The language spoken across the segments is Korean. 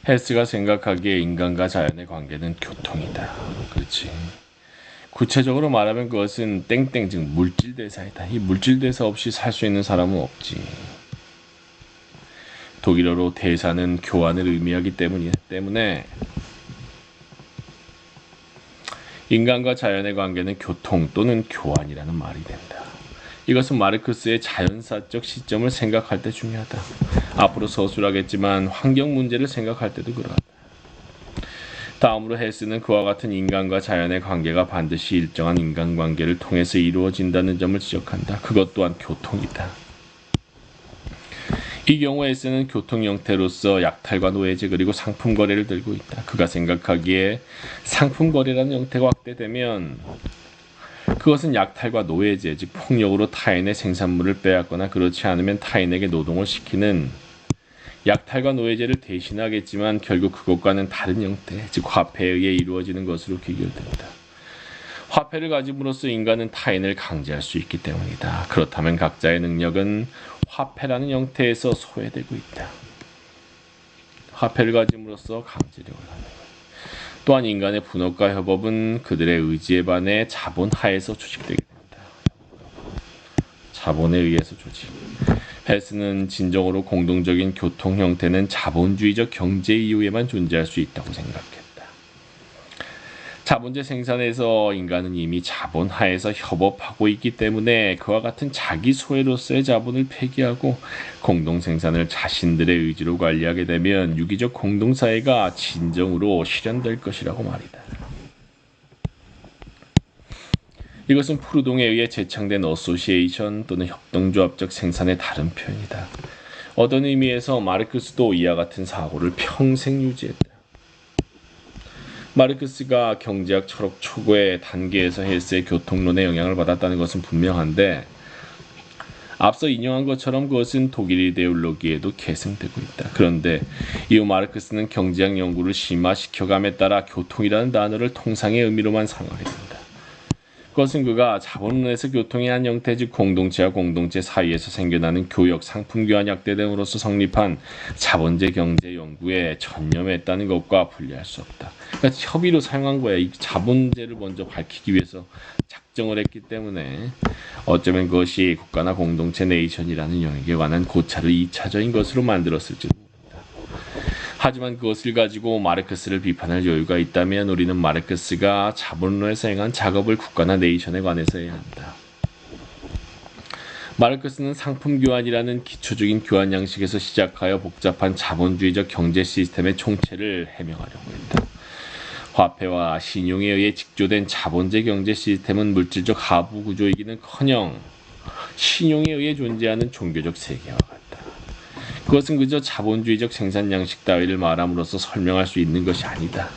헬스가 생각하기에 인간과 자연의 관계는 교통이다. 그렇지. 구체적으로 말하면 그것은 땡땡 즉 물질대사이다. 이 물질대사 없이 살 수 있는 사람은 없지. 독일어로 대사는 교환을 의미하기 때문에 인간과 자연의 관계는 교통 또는 교환이라는 말이 된다. 이것은 마르크스의 자연사적 시점을 생각할 때 중요하다. 앞으로 서술하겠지만 환경 문제를 생각할 때도 그러하다. 다음으로 헬스는 그와 같은 인간과 자연의 관계가 반드시 일정한 인간관계를 통해서 이루어진다는 점을 지적한다. 그것 또한 교통이다. 이 경우 헬스는 교통 형태로서 약탈과 노예제 그리고 상품 거래를 들고 있다. 그가 생각하기에 상품 거래라는 형태가 확대되면 그것은 약탈과 노예제 즉 폭력으로 타인의 생산물을 빼앗거나 그렇지 않으면 타인에게 노동을 시키는 약탈과 노예제를 대신하겠지만 결국 그것과는 다른 형태 즉 화폐에 의해 이루어지는 것으로 귀결된다. 화폐를 가짐으로써 인간은 타인을 강제할 수 있기 때문이다. 그렇다면 각자의 능력은 화폐라는 형태에서 소외되고 있다. 화폐를 가짐으로써 강제력을 갖는 것. 또한 인간의 분업과 협업은 그들의 의지에 반해 자본 하에서 조직되게 된다. 자본에 의해서 조직. 헬스는 진정으로 공동적인 교통 형태는 자본주의적 경제 이후에만 존재할 수 있다고 생각했다. 자본제 생산에서 인간은 이미 자본 하에서 협업하고 있기 때문에 그와 같은 자기 소외로서의 자본을 폐기하고 공동생산을 자신들의 의지로 관리하게 되면 유기적 공동사회가 진정으로 실현될 것이라고 말이다. 이것은 프루동에 의해 제창된 어소시에이션 또는 협동조합적 생산의 다른 표현이다. 어떤 의미에서 마르크스도 이와 같은 사고를 평생 유지했다. 마르크스가 경제학 철학 초고의 단계에서 헬스의 교통론에 영향을 받았다는 것은 분명한데 앞서 인용한 것처럼 그것은 독일 이데올로기에도 계승되고 있다. 그런데 이후 마르크스는 경제학 연구를 심화시켜감에 따라 교통이라는 단어를 통상의 의미로만 사용하게 된다. 그것은 그가 자본론에서 교통의 한 형태 즉 공동체와 공동체 사이에서 생겨나는 교역, 상품 교환 약대 등으로서 성립한 자본제 경제 연구에 전념했다는 것과 분리할 수 없다. 그러니까 협의로 사용한 거야. 이 자본제를 먼저 밝히기 위해서 작정을 했기 때문에 어쩌면 그것이 국가나 공동체 네이션이라는 영역에 관한 고찰을 2차적인 것으로 만들었을지도 모른다. 하지만 그것을 가지고 마르크스를 비판할 여유가 있다면 우리는 마르크스가 자본론에서 행한 작업을 국가나 네이션에 관해서 해야 한다. 마르크스는 상품 교환이라는 기초적인 교환 양식에서 시작하여 복잡한 자본주의적 경제 시스템의 총체를 해명하려고 했다. 화폐와 신용에 의해 직조된 자본제 경제 시스템은 물질적 하부 구조이기는커녕 신용에 의해 존재하는 종교적 세계와 같다. 그것은 그저 자본주의적 생산 양식 따위를 말함으로써 설명할 수 있는 것이 아니다.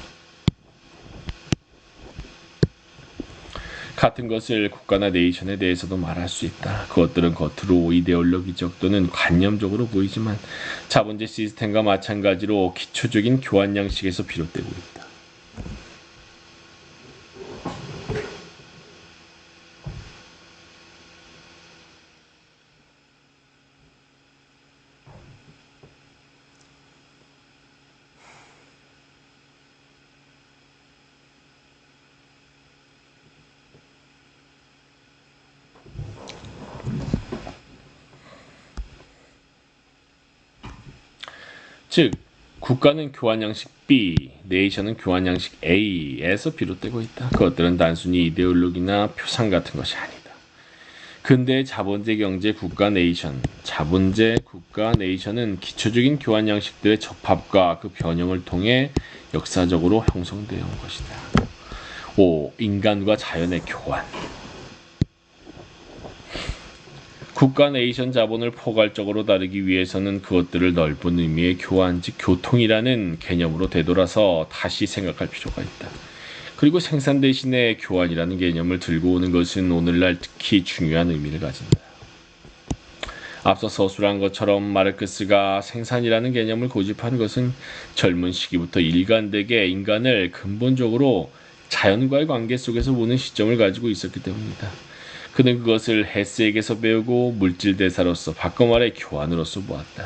같은 것을 국가나 네이션에 대해서도 말할 수 있다. 그것들은 겉으로 이데올로기적 또는 관념적으로 보이지만 자본제 시스템과 마찬가지로 기초적인 교환 양식에서 비롯되고 있다. 즉 국가는 교환 양식 B, 네이션은 교환 양식 A에서 비롯되고 있다. 그것들은 단순히 이데올로기나 표상 같은 것이 아니다. 근대의 자본제 경제 국가 네이션, 자본제 국가 네이션은 기초적인 교환 양식들의 접합과 그 변형을 통해 역사적으로 형성되어 온 것이다. 5. 인간과 자연의 교환. 국가 네이션 자본을 포괄적으로 다루기 위해서는 그것들을 넓은 의미의 교환, 즉 교통이라는 개념으로 되돌아서 다시 생각할 필요가 있다. 그리고 생산 대신에 교환이라는 개념을 들고 오는 것은 오늘날 특히 중요한 의미를 가진다. 앞서 서술한 것처럼 마르크스가 생산이라는 개념을 고집한 것은 젊은 시기부터 일관되게 인간을 근본적으로 자연과의 관계 속에서 보는 시점을 가지고 있었기 때문이다. 그는 그것을 헬스에게서 배우고 물질 대사로서 바꿔 말해 교환으로서 보았다.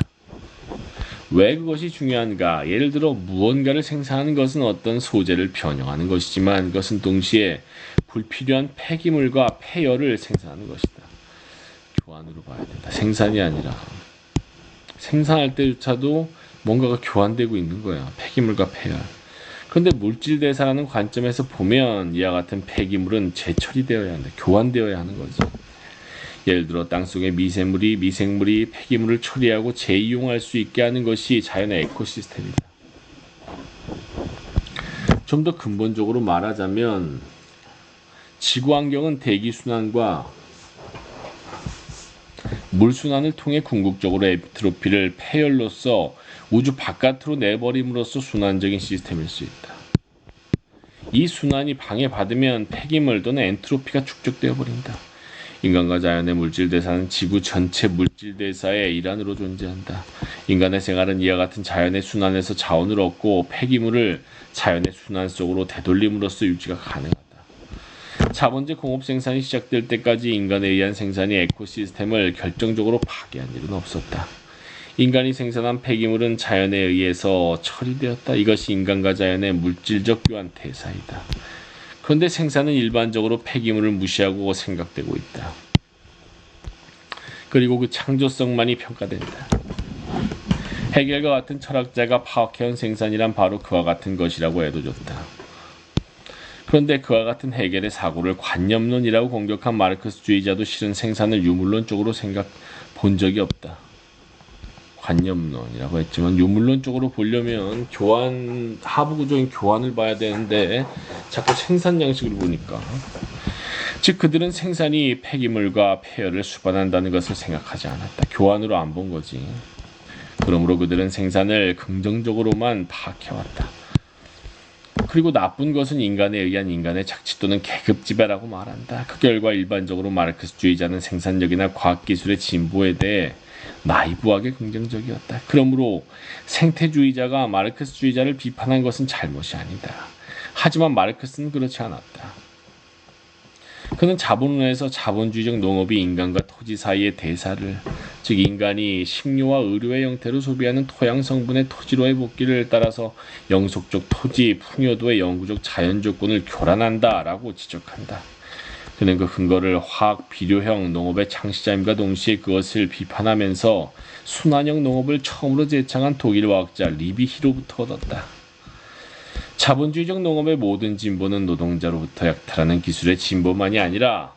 왜 그것이 중요한가? 예를 들어 무언가를 생산하는 것은 어떤 소재를 변형하는 것이지만 그것은 동시에 불필요한 폐기물과 폐열을 생산하는 것이다. 교환으로 봐야 된다. 생산이 아니라 생산할 때조차도 뭔가가 교환되고 있는 거야. 폐기물과 폐열. 그런데 물질 대사라는 관점에서 보면 이와 같은 폐기물은 재처리되어야 한다. 교환되어야 하는 거죠. 예를 들어 땅속의 미생물이 폐기물을 처리하고 재이용할 수 있게 하는 것이 자연의 에코시스템이다. 좀 더 근본적으로 말하자면 지구 환경은 대기 순환과 물 순환을 통해 궁극적으로 엔트로피를 폐열로서 우주 바깥으로 내버림으로써 순환적인 시스템일 수 있다. 이 순환이 방해받으면 폐기물 또는 엔트로피가 축적되어 버린다. 인간과 자연의 물질 대사는 지구 전체 물질 대사의 일환으로 존재한다. 인간의 생활은 이와 같은 자연의 순환에서 자원을 얻고 폐기물을 자연의 순환 속으로 되돌림으로써 유지가 가능하다. 자본제 공업 생산이 시작될 때까지 인간에 의한 생산이 에코시스템을 결정적으로 파괴한 일은 없었다. 인간이 생산한 폐기물은 자연에 의해서 처리되었다. 이것이 인간과 자연의 물질적 교환 대사이다. 그런데 생산은 일반적으로 폐기물을 무시하고 생각되고 있다. 그리고 그 창조성만이 평가된다. 헤겔과 같은 철학자가 파악해온 생산이란 바로 그와 같은 것이라고 해도좋다. 그런데 그와 같은 헤겔의 사고를 관념론이라고 공격한 마르크스주의자도 실은 생산을 유물론적으로 본 적이 없다. 관념론이라고 했지만 유물론적으로 보려면 하부구조인 교환을 봐야 되는데 자꾸 생산 양식을 보니까 즉 그들은 생산이 폐기물과 폐열을 수반한다는 것을 생각하지 않았다. 교환으로 안 본 거지. 그러므로 그들은 생산을 긍정적으로만 파악해왔다. 그리고 나쁜 것은 인간에 의한 인간의 착취 또는 계급지배라고 말한다. 그 결과 일반적으로 마르크스주의자는 생산력이나 과학기술의 진보에 대해 나이브하게 긍정적이었다. 그러므로 생태주의자가 마르크스주의자를 비판한 것은 잘못이 아니다. 하지만 마르크스는 그렇지 않았다. 그는 자본론에서 자본주의적 농업이 인간과 토지 사이의 대사를, 즉 인간이 식료와 의료의 형태로 소비하는 토양 성분의 토지로의 복귀를 따라서 영속적 토지 풍요도의 영구적 자연 조건을 교란한다라고 지적한다. 그는 그 근거를 화학 비료형 농업의 창시자임과 동시에 그것을 비판하면서 순환형 농업을 처음으로 제창한 독일 화학자 리비히로부터 얻었다. 자본주의적 농업의 모든 진보는 노동자로부터 약탈하는 기술의 진보만이 아니라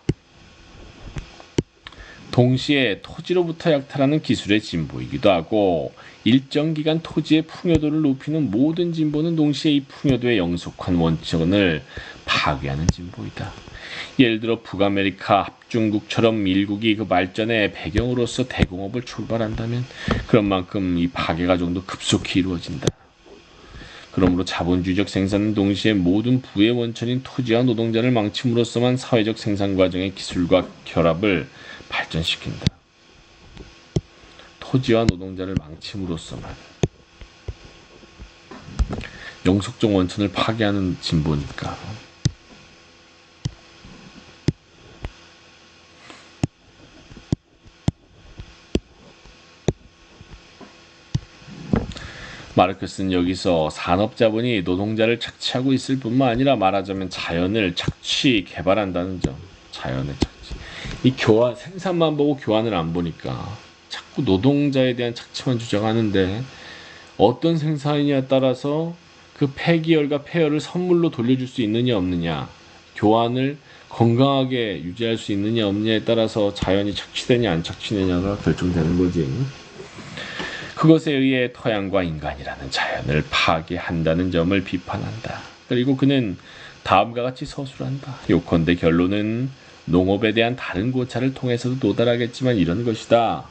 동시에 토지로부터 약탈하는 기술의 진보이기도 하고 일정 기간 토지의 풍요도를 높이는 모든 진보는 동시에 이 풍요도의 영속한 원천을 파괴하는 진보이다. 예를 들어 북아메리카 합중국처럼 밀국이 그 발전의 배경으로서 대공업을 출발한다면 그런 만큼 이 파괴가 좀 더 급속히 이루어진다. 그러므로 자본주의적 생산은 동시에 모든 부의 원천인 토지와 노동자를 망침으로써만 사회적 생산 과정의 기술과 결합을 발전시킨다. 토지와 노동자를 망침으로써만 영속적 원천을 파괴하는 진보니까. 마르크스는 여기서 산업자본이 노동자를 착취하고 있을 뿐만 아니라 말하자면 자연을 착취 개발한다는 점. 자연의 착취. 이 생산만 보고 교환을 안 보니까 자꾸 노동자에 대한 착취만 주장하는데 어떤 생산이냐에 따라서 그 폐기열과 폐열을 선물로 돌려줄 수 있느냐 없느냐, 교환을 건강하게 유지할 수 있느냐 없느냐에 따라서 자연이 착취되냐 안 착취되냐가 결정되는 거지. 그것에 의해 토양과 인간이라는 자연을 파괴한다는 점을 비판한다. 그리고 그는 다음과 같이 서술한다. 요컨대 결론은 농업에 대한 다른 고찰을 통해서도 도달하겠지만 이런 것이다.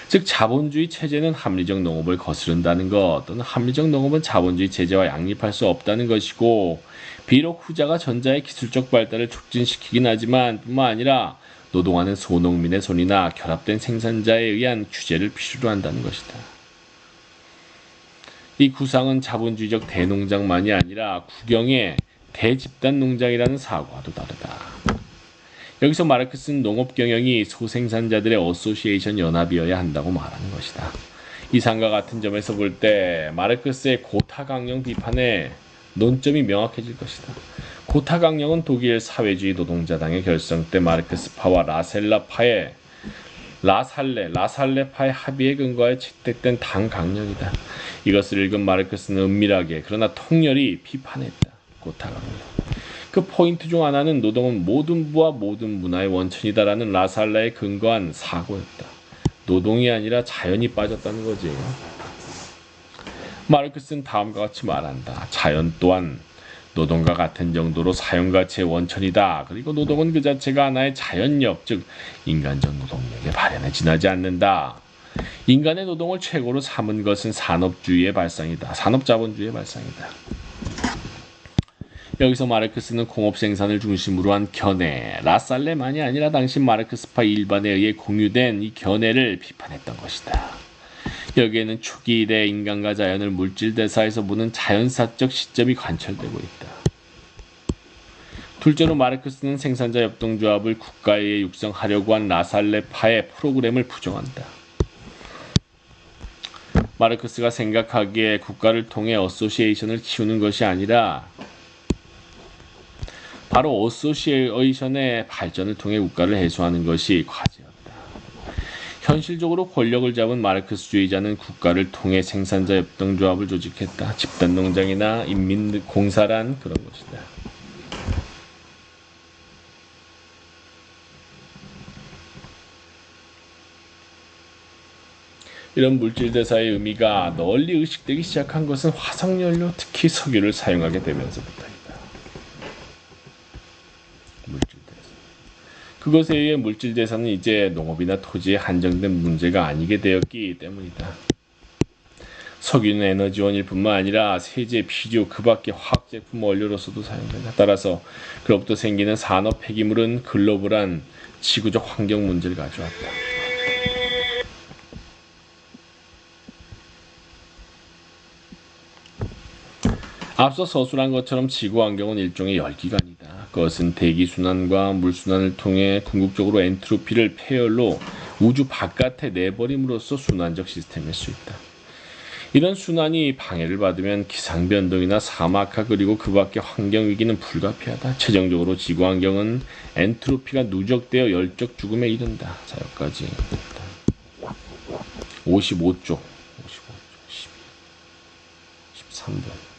즉 자본주의 체제는 합리적 농업을 거스른다는 것, 또는 합리적 농업은 자본주의 체제와 양립할 수 없다는 것이고, 비록 후자가 전자의 기술적 발달을 촉진시키긴 하지만 뿐만 아니라 노동하는 소농민의 손이나 결합된 생산자에 의한 규제를 필요로 한다는 것이다. 이 구상은 자본주의적 대농장만이 아니라 국영의 대집단 농장이라는 사고와도 다르다. 여기서 마르크스는 농업 경영이 소생산자들의 어소시에이션 연합이어야 한다고 말하는 것이다. 이상과 같은 점에서 볼 때 마르크스의 고타강령 비판의 논점이 명확해질 것이다. 고타강령은 독일 사회주의 노동자당의 결성 때 마르크스파와 라살레파의 합의에 근거하여 채택된 당 강령이다. 이것을 읽은 마르크스는 은밀하게 그러나 통렬히 비판했다. 고타강령. 그 포인트 중 하나는 노동은 모든 부와 모든 문화의 원천이다라는 라살레에 근거한 사고였다. 노동이 아니라 자연이 빠졌다는 거지. 마르크스는 다음과 같이 말한다. 자연 또한 노동과 같은 정도로 사용가치의 원천이다. 그리고 노동은 그 자체가 하나의 자연력, 즉 인간적 노동력의 발현에 지나지 않는다. 인간의 노동을 최고로 삼은 것은 산업주의의 발상이다. 산업자본주의의 발상이다. 여기서 마르크스는 공업 생산을 중심으로 한 견해, 라살레만이 아니라 당시 마르크스파 일반에 의해 공유된 이 견해를 비판했던 것이다. 여기에는 초기 이래 인간과 자연을 물질 대사에서 보는 자연사적 시점이 관철되고 있다. 둘째로 마르크스는 생산자 협동조합을 국가에 의해 육성하려고 한 라살레파의 프로그램을 부정한다. 마르크스가 생각하기에 국가를 통해 어소시에이션을 키우는 것이 아니라 바로 어소시에이션의 발전을 통해 국가를 해소하는 것이 과제였다. 현실적으로 권력을 잡은 마르크스주의자는 국가를 통해 생산자 협동조합을 조직했다. 집단농장이나 인민공사란 그런 것이다. 이런 물질대사의 의미가 널리 의식되기 시작한 것은 화석연료, 특히 석유를 사용하게 되면서부터이다. 그것에 의해 물질대사는 이제 농업이나 토지에 한정된 문제가 아니게 되었기 때문이다. 석유는 에너지원일 뿐만 아니라 세제, 비료, 그 밖의 화학제품 원료로서도 사용된다. 따라서 그로부터 생기는 산업 폐기물은 글로벌한 지구적 환경 문제를 가져왔다. 앞서 서술한 것처럼 지구 환경은 일종의 열기관이다. 그것은 대기순환과 물순환을 통해 궁극적으로 엔트로피를 폐열로 우주 바깥에 내버림으로써 순환적 시스템일 수 있다. 이런 순환이 방해를 받으면 기상변동이나 사막화 그리고 그 밖의 환경위기는 불가피하다. 최종적으로 지구 환경은 엔트로피가 누적되어 열적 죽음에 이른다. 자, 여기까지 55쪽 12, 13번